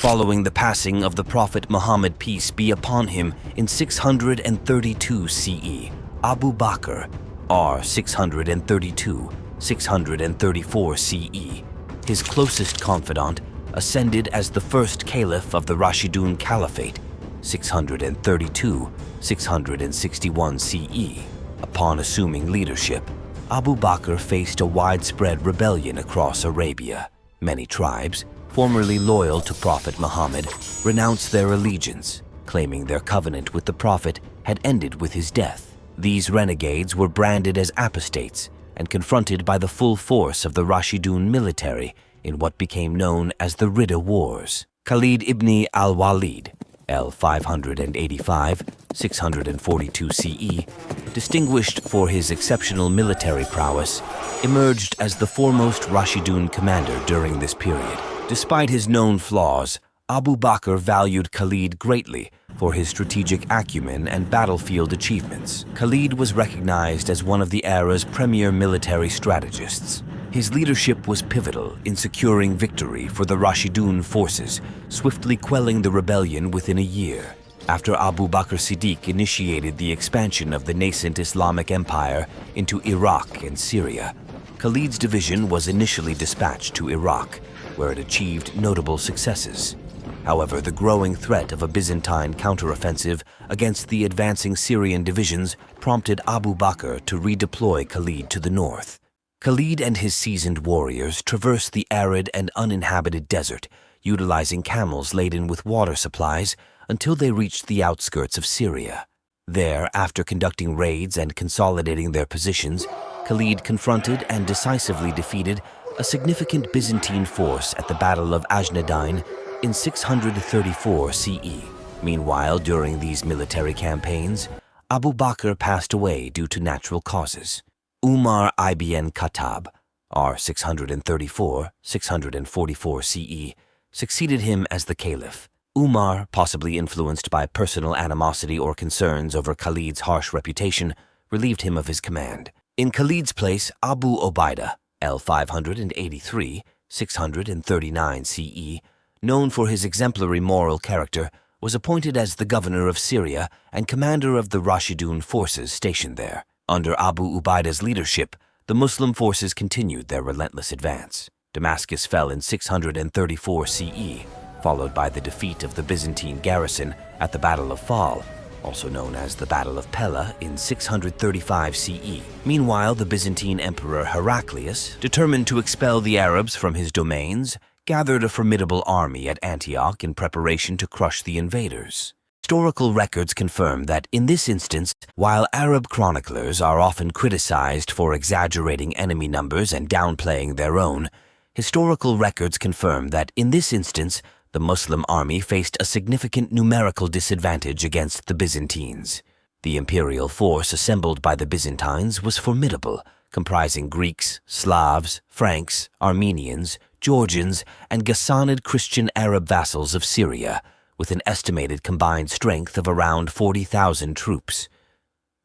following the passing of the Prophet Muhammad, peace be upon him, in 632 CE, Abu Bakr, r. 634 CE, his closest confidant, ascended as the first caliph of the Rashidun Caliphate, 661 CE. Upon assuming leadership, Abu Bakr faced a widespread rebellion across Arabia. Many tribes, formerly loyal to Prophet Muhammad, renounced their allegiance, claiming their covenant with the Prophet had ended with his death. These renegades were branded as apostates and confronted by the full force of the Rashidun military in what became known as the Ridda Wars. Khalid ibn al-Walid, L. 585, 642 CE, distinguished for his exceptional military prowess, emerged as the foremost Rashidun commander during this period. Despite his known flaws, Abu Bakr valued Khalid greatly for his strategic acumen and battlefield achievements. Khalid was recognized as one of the era's premier military strategists. His leadership was pivotal in securing victory for the Rashidun forces, swiftly quelling the rebellion within a year. After Abu Bakr Siddiq initiated the expansion of the nascent Islamic Empire into Iraq and Syria, Khalid's division was initially dispatched to Iraq, where it achieved notable successes. However, the growing threat of a Byzantine counteroffensive against the advancing Syrian divisions prompted Abu Bakr to redeploy Khalid to the north. Khalid and his seasoned warriors traversed the arid and uninhabited desert, utilizing camels laden with water supplies until they reached the outskirts of Syria. There, after conducting raids and consolidating their positions, Khalid confronted and decisively defeated a significant Byzantine force at the Battle of Ajnadayn in 634 CE. Meanwhile, during these military campaigns, Abu Bakr passed away due to natural causes. Umar ibn Khattab, r. 644 CE, succeeded him as the caliph. Umar, possibly influenced by personal animosity or concerns over Khalid's harsh reputation, relieved him of his command. In Khalid's place, Abu Ubaidah, L. 583, 639 CE, known for his exemplary moral character, was appointed as the governor of Syria and commander of the Rashidun forces stationed there. Under Abu Ubaidah's leadership, the Muslim forces continued their relentless advance. Damascus fell in 634 CE, followed by the defeat of the Byzantine garrison at the Battle of Fal, also known as the Battle of Pella, in 635 CE. Meanwhile, the Byzantine Emperor Heraclius, determined to expel the Arabs from his domains, gathered a formidable army at Antioch in preparation to crush the invaders. Historical records confirm that in this instance, while Arab chroniclers are often criticized for exaggerating enemy numbers and downplaying their own, historical records confirm that in this instance, the Muslim army faced a significant numerical disadvantage against the Byzantines. The imperial force assembled by the Byzantines was formidable, comprising Greeks, Slavs, Franks, Armenians, Georgians, and Ghassanid Christian Arab vassals of Syria, with an estimated combined strength of around 40,000 troops.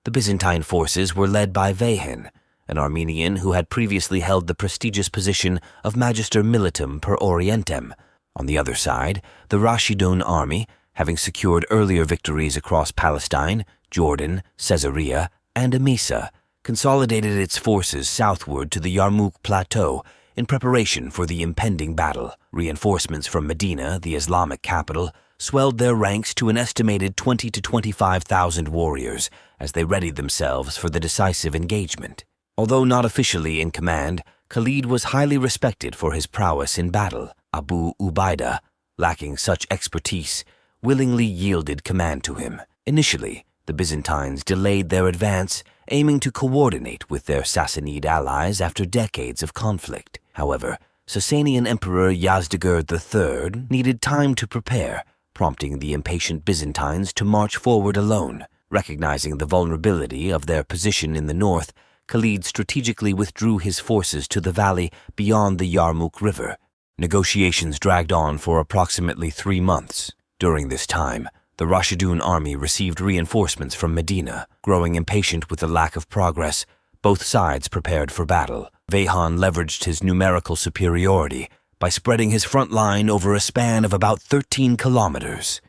The Byzantine forces were led by Vehen, an Armenian who had previously held the prestigious position of Magister Militum per Orientem. On the other side, the Rashidun army, having secured earlier victories across Palestine, Jordan, Caesarea, and Emesa, consolidated its forces southward to the Yarmouk plateau in preparation for the impending battle. Reinforcements from Medina, the Islamic capital, swelled their ranks to an estimated 20 to 25,000 warriors as they readied themselves for the decisive engagement. Although not officially in command, Khalid was highly respected for his prowess in battle. Abu Ubaidah, lacking such expertise, willingly yielded command to him. Initially, the Byzantines delayed their advance, aiming to coordinate with their Sassanid allies after decades of conflict. However, Sasanian Emperor Yazdegerd III needed time to prepare, prompting the impatient Byzantines to march forward alone. Recognizing the vulnerability of their position in the north, Khalid strategically withdrew his forces to the valley beyond the Yarmouk River. Negotiations dragged on for approximately 3 months. During this time, the Rashidun army received reinforcements from Medina. Growing impatient with the lack of progress, both sides prepared for battle. Vehen leveraged his numerical superiority by spreading his front line over a span of about 13 kilometers.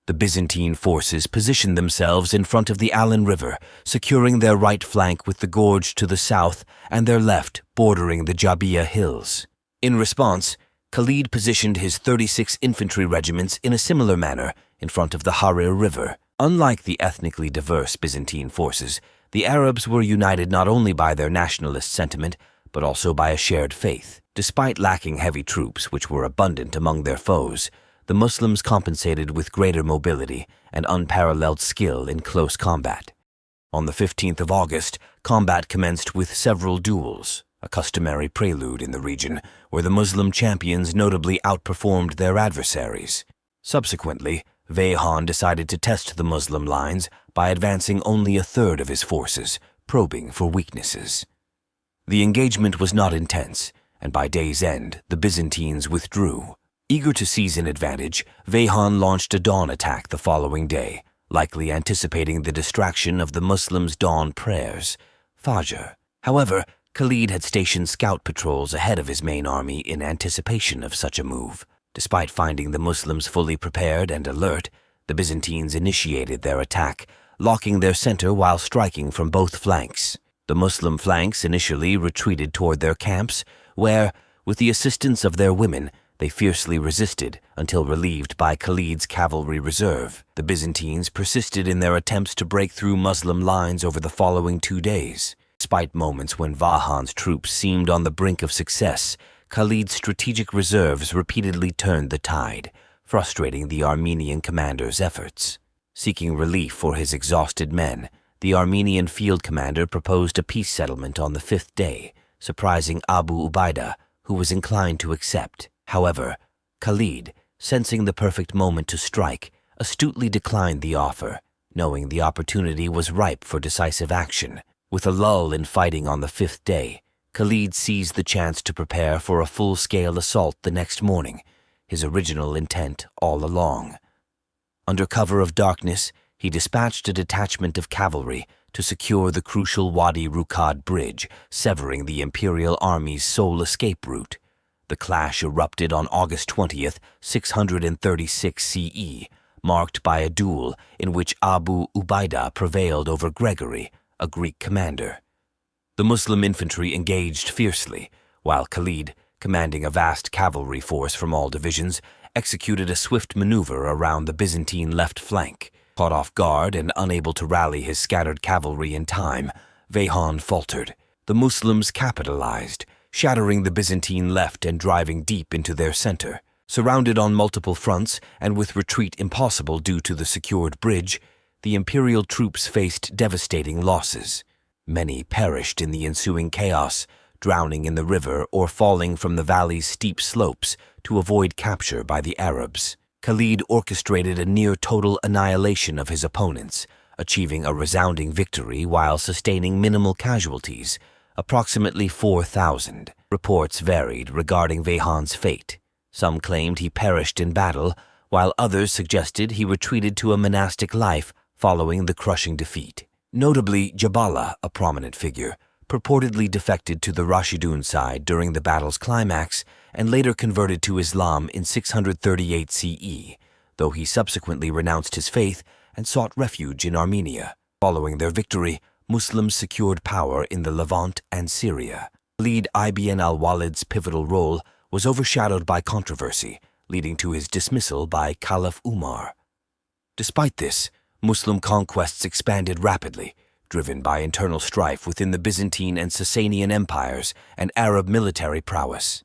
The Byzantine forces positioned themselves in front of the Alin River, securing their right flank with the gorge to the south and their left bordering the Jabia Hills. In response, Khalid positioned his 36 infantry regiments in a similar manner in front of the Harir River. Unlike the ethnically diverse Byzantine forces, the Arabs were united not only by their nationalist sentiment, but also by a shared faith. Despite lacking heavy troops, which were abundant among their foes, the Muslims compensated with greater mobility and unparalleled skill in close combat. On the 15th of August, combat commenced with several duels, a customary prelude in the region where the Muslim champions notably outperformed their adversaries. Subsequently, Veyhan decided to test the Muslim lines by advancing only a third of his forces, probing for weaknesses. The engagement was not intense, and by day's end, the Byzantines withdrew. Eager to seize an advantage, Veyhan launched a dawn attack the following day, likely anticipating the distraction of the Muslims' dawn prayers, Fajr. However, Khalid had stationed scout patrols ahead of his main army in anticipation of such a move. Despite finding the Muslims fully prepared and alert, the Byzantines initiated their attack, locking their center while striking from both flanks. The Muslim flanks initially retreated toward their camps, where, with the assistance of their women, they fiercely resisted until relieved by Khalid's cavalry reserve. The Byzantines persisted in their attempts to break through Muslim lines over the following 2 days. Despite moments when Veyhan's troops seemed on the brink of success, Khalid's strategic reserves repeatedly turned the tide, frustrating the Armenian commander's efforts. Seeking relief for his exhausted men, the Armenian field commander proposed a peace settlement on the 5th day, surprising Abu Ubaidah, who was inclined to accept. However, Khalid, sensing the perfect moment to strike, astutely declined the offer, knowing the opportunity was ripe for decisive action. With a lull in fighting on the 5th day, Khalid seized the chance to prepare for a full-scale assault the next morning, his original intent all along. Under cover of darkness, he dispatched a detachment of cavalry to secure the crucial Wadi Rukad bridge, severing the Imperial Army's sole escape route. The clash erupted on August 20th, 636 CE, marked by a duel in which Abu Ubaidah prevailed over Gregory, a Greek commander. The Muslim infantry engaged fiercely, while Khalid, commanding a vast cavalry force from all divisions, executed a swift maneuver around the Byzantine left flank. Caught off guard and unable to rally his scattered cavalry in time, Veyhan faltered. The Muslims capitalized, shattering the Byzantine left and driving deep into their center. Surrounded on multiple fronts and with retreat impossible due to the secured bridge, the imperial troops faced devastating losses. Many perished in the ensuing chaos, drowning in the river or falling from the valley's steep slopes to avoid capture by the Arabs. Khalid orchestrated a near-total annihilation of his opponents, achieving a resounding victory while sustaining minimal casualties, approximately 4,000. Reports varied regarding Veyhan's fate. Some claimed he perished in battle, while others suggested he retreated to a monastic life following the crushing defeat. Notably, Jabala, a prominent figure, purportedly defected to the Rashidun side during the battle's climax and later converted to Islam in 638 CE, though he subsequently renounced his faith and sought refuge in Armenia. Following their victory, Muslims secured power in the Levant and Syria. Khalid ibn al-Walid's pivotal role was overshadowed by controversy, leading to his dismissal by Caliph Umar. Despite this, Muslim conquests expanded rapidly, driven by internal strife within the Byzantine and Sasanian empires and Arab military prowess.